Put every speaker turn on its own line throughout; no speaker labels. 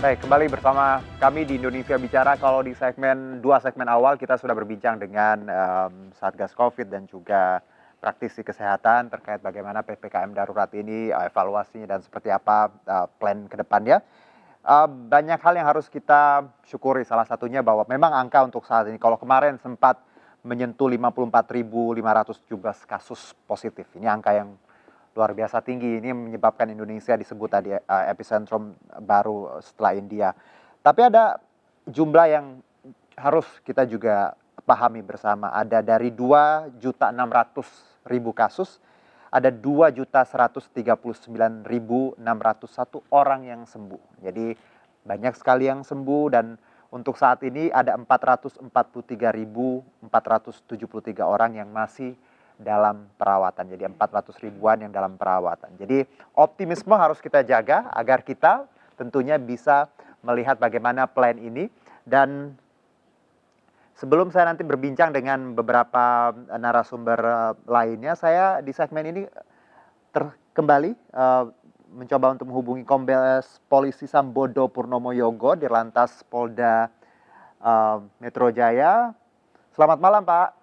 Baik, kembali bersama kami di Indonesia Bicara. Kalau di dua segmen awal kita sudah berbincang dengan Satgas Covid dan juga praktisi kesehatan terkait bagaimana PPKM darurat ini, evaluasinya dan seperti apa plan ke depannya. Banyak hal yang harus kita syukuri, salah satunya bahwa memang angka untuk saat ini, kalau kemarin sempat menyentuh 54.517 kasus positif. Ini angka yang luar biasa tinggi, ini menyebabkan Indonesia disebut tadi epicentrum baru setelah India. Tapi ada jumlah yang harus kita juga pahami bersama. Ada dari 2.600.000 kasus, ada 2.139.601 orang yang sembuh. Jadi banyak sekali yang sembuh dan untuk saat ini ada 443.473 orang yang masih dalam perawatan. Jadi 400 ribuan yang dalam perawatan. Jadi optimisme harus kita jaga agar kita tentunya bisa melihat bagaimana plan ini. Dan sebelum saya nanti berbincang dengan beberapa narasumber lainnya, saya di segmen ini kembali mencoba untuk menghubungi Kombes Polisi Sambodo Purnomo Yogo di Lantas Polda Metro Jaya. Selamat malam, Pak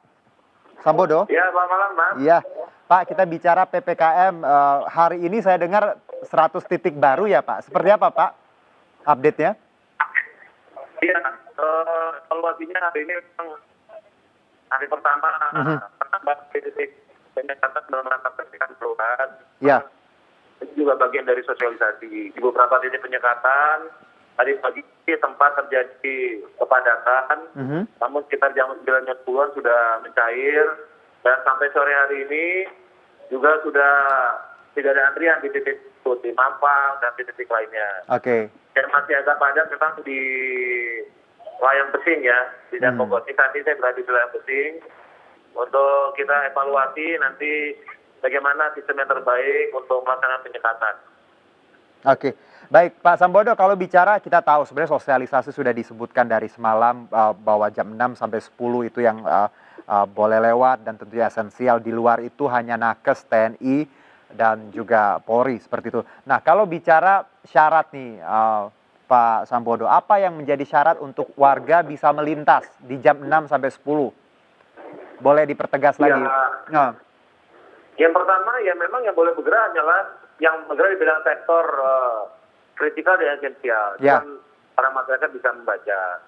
Sambodo.
Ya, selamat malam, Mas.
Iya, Pak, kita bicara PPKM. Hari ini saya dengar 100 titik baru ya, Pak. Seperti apa, Pak, update-nya?
Iya, evaluasinya hari ini memang hari pertama penambah titik penyekatan dalam rangka PPKM darurat.
Iya.
Ini juga bagian dari sosialisasi. Di beberapa titik penyekatan, tadi pagi tempat terjadi kepadatan, namun sekitar jam 9.10 sudah mencair, dan sampai sore hari ini juga sudah tidak ada antrian di titik di Mampang dan titik lainnya.
Oke.
Yang masih agak padat memang di Layang Besing ya, di Dan Mogot. Tadi saya berada di Layang Besing untuk kita evaluasi nanti bagaimana sistem yang terbaik untuk melaksanakan penyekatan.
Oke, baik Pak Sambodo, kalau bicara kita tahu sebenarnya sosialisasi sudah disebutkan dari semalam bahwa jam 6 sampai 10 itu yang boleh lewat dan tentunya esensial. Di luar itu hanya nakes, TNI dan juga Polri seperti itu. Nah, kalau bicara syarat nih Pak Sambodo, apa yang menjadi syarat untuk warga bisa melintas di jam 6 sampai 10? Boleh dipertegas lagi?
Nah. Yang pertama ya memang yang boleh bergerak hanyalah yang bergerak di bidang sektor kritikal dan esensial, dan para masyarakat bisa membaca.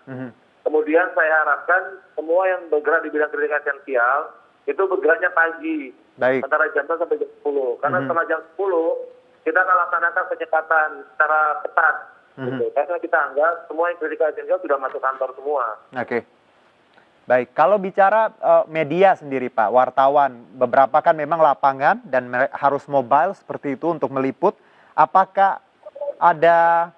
Kemudian saya harapkan semua yang bergerak di bidang kritikal esensial itu bergeraknya pagi, antara jam 6 sampai jam 10. Karena setelah jam 10 kita akan laksanakan penyekatan secara ketat. Gitu. Karena kita anggap semua yang kritikal esensial sudah masuk kantor semua.
Oke. Baik, kalau bicara media sendiri Pak, wartawan, beberapa kan memang lapangan dan harus mobile seperti itu untuk meliput. Apakah ada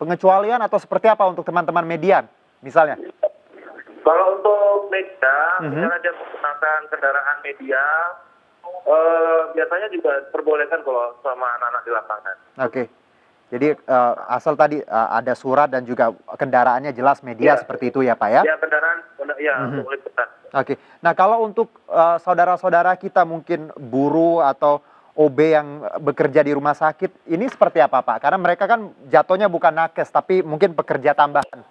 pengecualian atau seperti apa untuk teman-teman media misalnya?
Kalau untuk media, misalnya dia menggunakan kendaraan media, biasanya juga diperbolehkan kalau sama anak-anak di lapangan.
Oke. Jadi asal tadi ada surat dan juga kendaraannya jelas media seperti itu ya Pak ya?
Ya, kendaraan untuk liputan.
Oke. Nah, kalau untuk saudara-saudara kita mungkin buruh atau OB yang bekerja di rumah sakit, ini seperti apa Pak? Karena mereka kan jatuhnya bukan nakes, tapi mungkin pekerja tambahan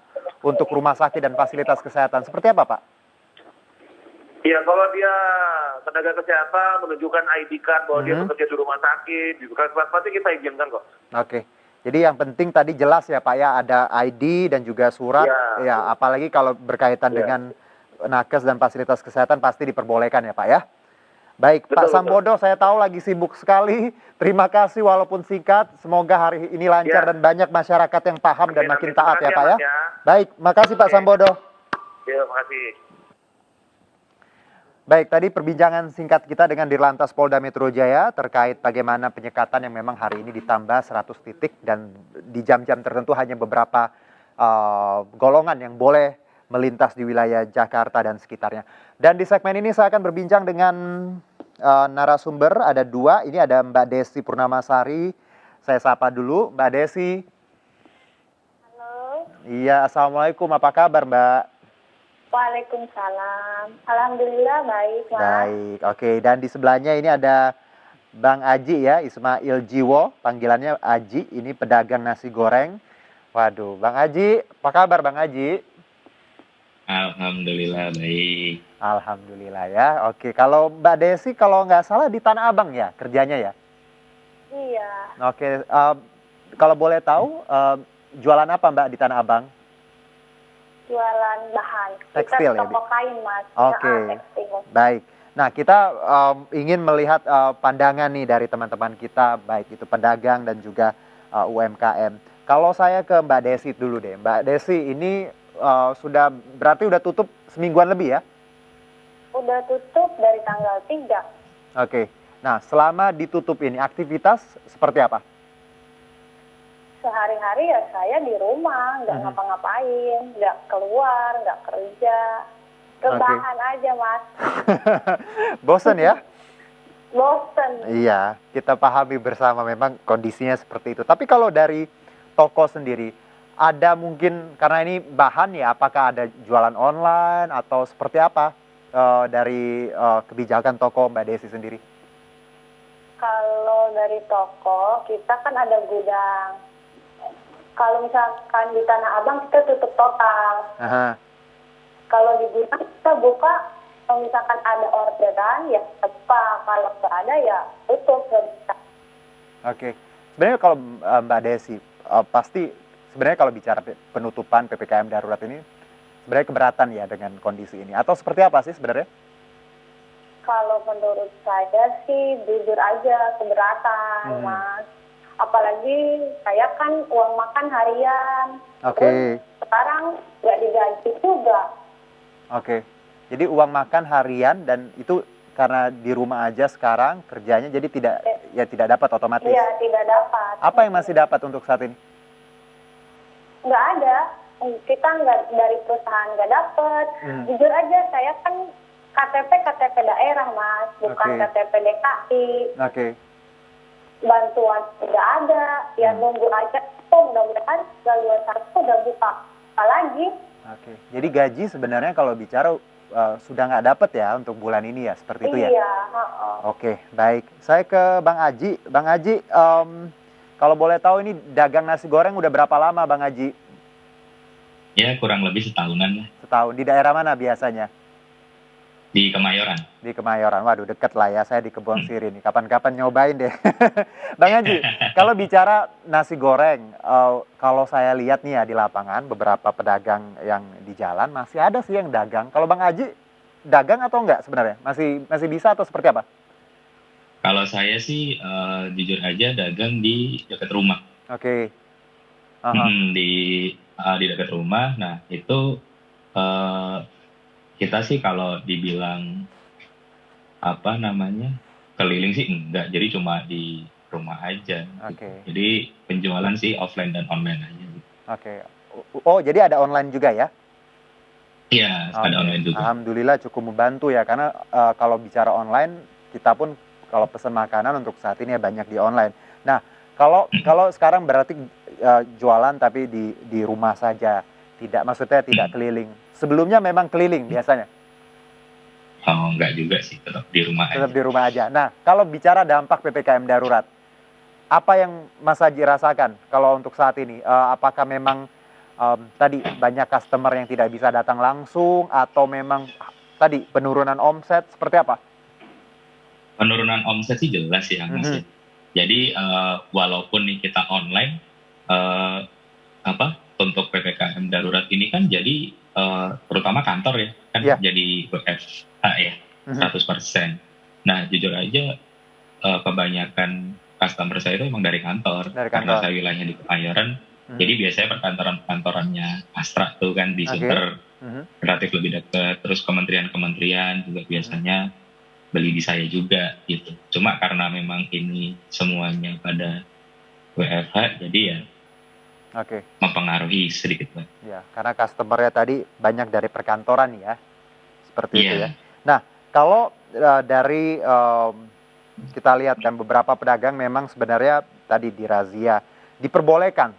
untuk rumah sakit dan fasilitas kesehatan. Seperti apa Pak?
Iya, kalau dia tenaga kesehatan menunjukkan ID card bahwa dia bekerja di rumah sakit, pasti kita izinkan kok.
Oke. Jadi yang penting tadi jelas ya Pak ya, ada ID dan juga surat. Ya, apalagi kalau berkaitan dengan nakes dan fasilitas kesehatan pasti diperbolehkan ya Pak ya. Baik, betul, Pak Sambodo, saya tahu lagi sibuk sekali. Terima kasih walaupun singkat. Semoga hari ini lancar dan banyak masyarakat yang paham dan makin taat ya Pak ya. Baik, makasih Pak Sambodo.
Ya, makasih.
Baik, tadi perbincangan singkat kita dengan Dirlantas Polda Metro Jaya terkait bagaimana penyekatan yang memang hari ini ditambah 100 titik dan di jam-jam tertentu hanya beberapa golongan yang boleh melintas di wilayah Jakarta dan sekitarnya. Dan di segmen ini saya akan berbincang dengan narasumber, ada dua. Ini ada Mbak Desi Purnamasari. Saya sapa dulu, Mbak Desi.
Halo.
Iya, Assalamualaikum. Apa kabar Mbak?
Waalaikumsalam. Alhamdulillah baik, Mas.
Baik, oke. Dan di sebelahnya ini ada Bang Aji ya, Ismail Jiwo, panggilannya Aji. Ini pedagang nasi goreng. Waduh, Bang Aji, apa kabar Bang Aji?
Alhamdulillah baik.
Alhamdulillah ya. Oke, kalau Mbak Desi kalau nggak salah di Tanah Abang ya kerjanya ya?
Iya,
Oke, kalau boleh tahu jualan apa Mbak di Tanah Abang?
jualan bahan.
Tekstil
Kita
ya, Bi?
toko kain, Mas.
Oke,
Tekstil.
baik. Nah, kita ingin melihat pandangan nih dari teman-teman kita, baik itu pedagang dan juga UMKM. Kalau saya ke Mbak Desi dulu deh. Mbak Desi, ini berarti udah tutup semingguan lebih ya?
Udah tutup dari tanggal 3.
Oke. Nah, selama ditutup ini aktivitas seperti apa?
Sehari-hari ya saya di rumah, nggak ngapa-ngapain, nggak keluar, nggak kerja. Rebahan aja, Mas.
Bosen ya?
Bosen.
Iya, kita pahami bersama memang kondisinya seperti itu. Tapi kalau dari toko sendiri, ada mungkin karena ini bahan ya, apakah ada jualan online atau seperti apa dari kebijakan toko Mbak Desi sendiri?
Kalau dari toko, kita kan ada gudang. Kalau misalkan di Tanah Abang kita tutup total.
Aha.
Kalau di gudang kita buka, kalau misalkan ada orderan ya apa, kalau nggak ada ya tutup. Nggak bisa.
Oke. Sebenarnya kalau Mbak Desi, pasti sebenarnya kalau bicara penutupan PPKM darurat ini, sebenarnya keberatan ya dengan kondisi ini. Atau seperti apa sih sebenarnya?
Kalau menurut saya sih jujur aja keberatan, Mas. Apalagi saya kan uang makan harian.
Oke.
Terus sekarang nggak digaji juga.
Oke. Jadi uang makan harian dan itu karena di rumah aja sekarang kerjanya jadi tidak dapat otomatis.
Iya, tidak dapat.
Apa yang masih dapat untuk saat ini?
Nggak ada. Kita nggak dari perusahaan nggak dapat. Jujur aja saya kan KTP daerah, Mas, bukan
Oke.
KTP DKI.
Oke.
Bantuan tidak ada, ya nunggu aja. Oh, mudah-mudahan tanggal 21 udah buka. Apalagi
Oke. Jadi gaji sebenarnya kalau bicara sudah nggak dapat ya untuk bulan ini ya, seperti itu ya?
iya,
Oke, baik. Saya ke Bang Aji. Bang Aji, kalau boleh tahu ini dagang nasi goreng udah berapa lama Bang Aji?
Ya kurang lebih setahunan lah
Setahun. Di daerah mana biasanya?
di Kemayoran.
Di Kemayoran. Waduh, deket lah ya. Saya di Kebon Siri nih. Kapan-kapan nyobain deh. Bang Haji, kalau bicara nasi goreng, kalau saya lihat nih ya di lapangan, beberapa pedagang yang di jalan masih ada sih yang dagang. Kalau Bang Haji, dagang atau enggak sebenarnya? Masih bisa atau seperti apa?
Kalau saya sih jujur aja dagang di dekat rumah.
Oke.
Di dekat rumah. Nah itu kita sih kalau dibilang apa namanya keliling sih enggak, jadi cuma di rumah aja.
Oke.
Jadi penjualan sih offline dan online aja.
Oke. Oh, jadi ada online juga ya?
Iya, ada online juga.
Alhamdulillah cukup membantu ya, karena kalau bicara online, kita pun kalau pesan makanan untuk saat ini ya banyak di online. Nah, kalau sekarang berarti jualan tapi di rumah saja, maksudnya tidak keliling. Sebelumnya memang keliling biasanya.
Oh, enggak juga sih, tetap di rumah aja.
Tetap di rumah aja. Nah, kalau bicara dampak PPKM darurat, apa yang Mas Haji rasakan kalau untuk saat ini? Apakah memang tadi banyak customer yang tidak bisa datang langsung, atau memang tadi penurunan omset seperti apa?
Penurunan omset sih jelas ya, Mas. Jadi walaupun nih kita online, untuk PPKM darurat ini kan jadi terutama kantor ya kan jadi WFH ya 100%. Nah jujur aja kebanyakan customer saya itu emang dari kantor. Karena saya wilayahnya di Kemayoran. Jadi biasanya perkantoran-kantorannya Astra tuh kan di Sunter relatif lebih dekat. Terus kementerian-kementerian juga biasanya beli di saya juga gitu. Cuma karena memang ini semuanya pada WFH jadi ya mempengaruhi sedikit lah.
Ya, karena customer-nya tadi banyak dari perkantoran ya, seperti itu ya. Nah, kalau dari kita lihat kan beberapa pedagang memang sebenarnya tadi dirazia, diperbolehkan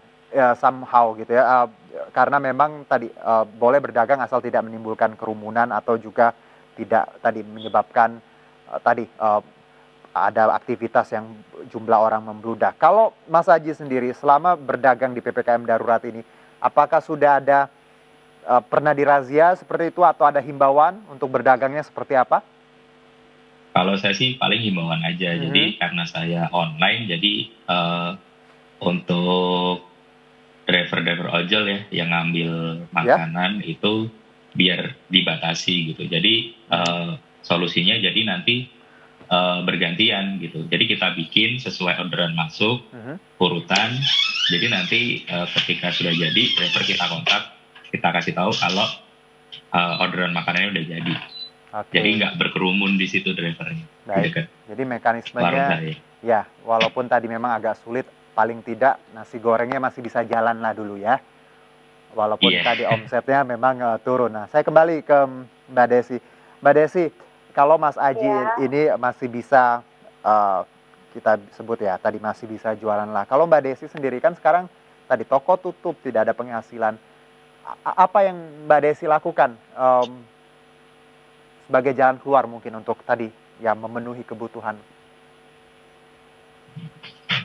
somehow gitu ya, karena memang tadi boleh berdagang asal tidak menimbulkan kerumunan atau juga tidak tadi menyebabkan ada aktivitas yang jumlah orang membludak. Kalau Mas Aji sendiri selama berdagang di PPKM darurat ini, apakah sudah ada pernah dirazia seperti itu atau ada himbauan untuk berdagangnya seperti apa?
Kalau saya sih paling himbauan aja. Jadi karena saya online, jadi untuk driver-driver ojol ya yang ngambil makanan itu biar dibatasi gitu. Jadi solusinya jadi nanti bergantian gitu. Jadi kita bikin sesuai orderan masuk, urutan. Jadi nanti ketika sudah jadi, driver kita kontak, kita kasih tahu kalau orderan makanannya udah jadi. Jadi nggak berkerumun di situ drivernya.
Baik. Jadi mekanismenya, ya walaupun tadi memang agak sulit, paling tidak nasi gorengnya masih bisa jalan lah dulu ya. Walaupun tadi omsetnya memang turun. Nah, saya kembali ke Mbak Desi. Mbak Desi, kalau Mas Aji ini masih bisa, kita sebut ya, tadi masih bisa jualan lah. Kalau Mbak Desi sendiri kan sekarang tadi toko tutup, tidak ada penghasilan. Apa yang Mbak Desi lakukan sebagai jalan keluar mungkin untuk tadi ya memenuhi kebutuhan?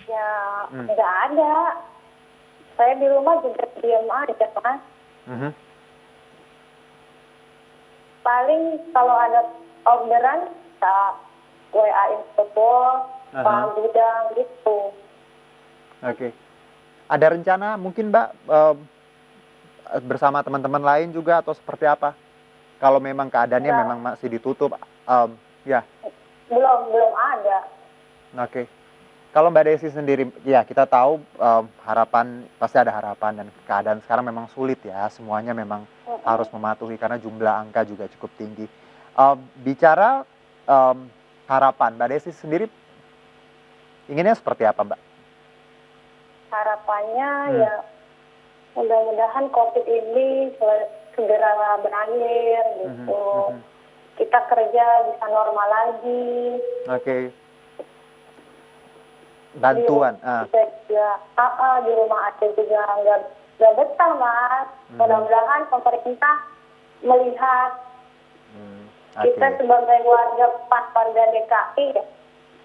Ya, nggak ada. Saya di rumah juga diam aja, Mas. Paling kalau ada orderan, kita WA-in ke bos, gudang gitu.
Oke. Ada rencana mungkin Mbak bersama teman-teman lain juga atau seperti apa? Kalau memang keadaannya memang masih ditutup, ya.
Belum ada.
Oke. Kalau Mbak Desi sendiri, ya kita tahu harapan, pasti ada harapan dan keadaan sekarang memang sulit ya. Semuanya memang harus mematuhi karena jumlah angka juga cukup tinggi. Bicara harapan, Mbak Desi sendiri inginnya seperti apa, Mbak?
Harapannya ya mudah-mudahan COVID ini segera berakhir gitu. Kita kerja bisa normal lagi.
Oke. Bantuan.
Di rumah aja juga nggak betah, Mas. Mudah-mudahan pemerintah melihat kita sebagai warga DKI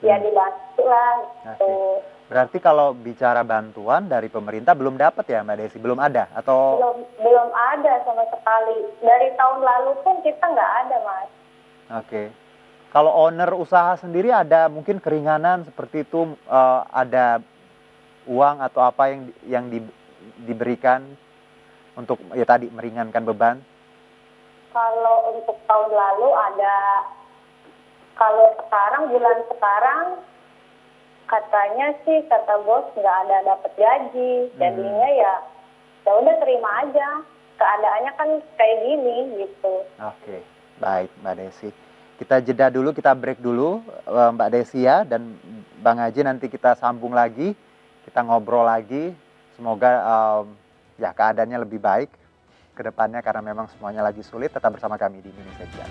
ya dibantu lah gitu.
Berarti kalau bicara bantuan dari pemerintah belum dapat ya Mbak Desi? Belum ada atau?
Belum ada sama sekali. Dari tahun lalu pun kita nggak ada, Mas.
Oke. Kalau owner usaha sendiri ada mungkin keringanan seperti itu, ada uang atau apa yang diberikan untuk ya tadi meringankan beban?
Kalau untuk tahun lalu ada. Kalau sekarang bulan sekarang katanya sih kata bos nggak ada dapat gaji, jadinya ya udah terima aja. Keadaannya kan kayak gini gitu.
Oke, baik Mbak Desi. Kita jeda dulu, kita break dulu Mbak Desi ya, dan Bang Haji nanti kita sambung lagi, kita ngobrol lagi. Semoga ya keadaannya lebih baik ke depannya karena memang semuanya lagi sulit. Tetap bersama kami di Indonesia Jian.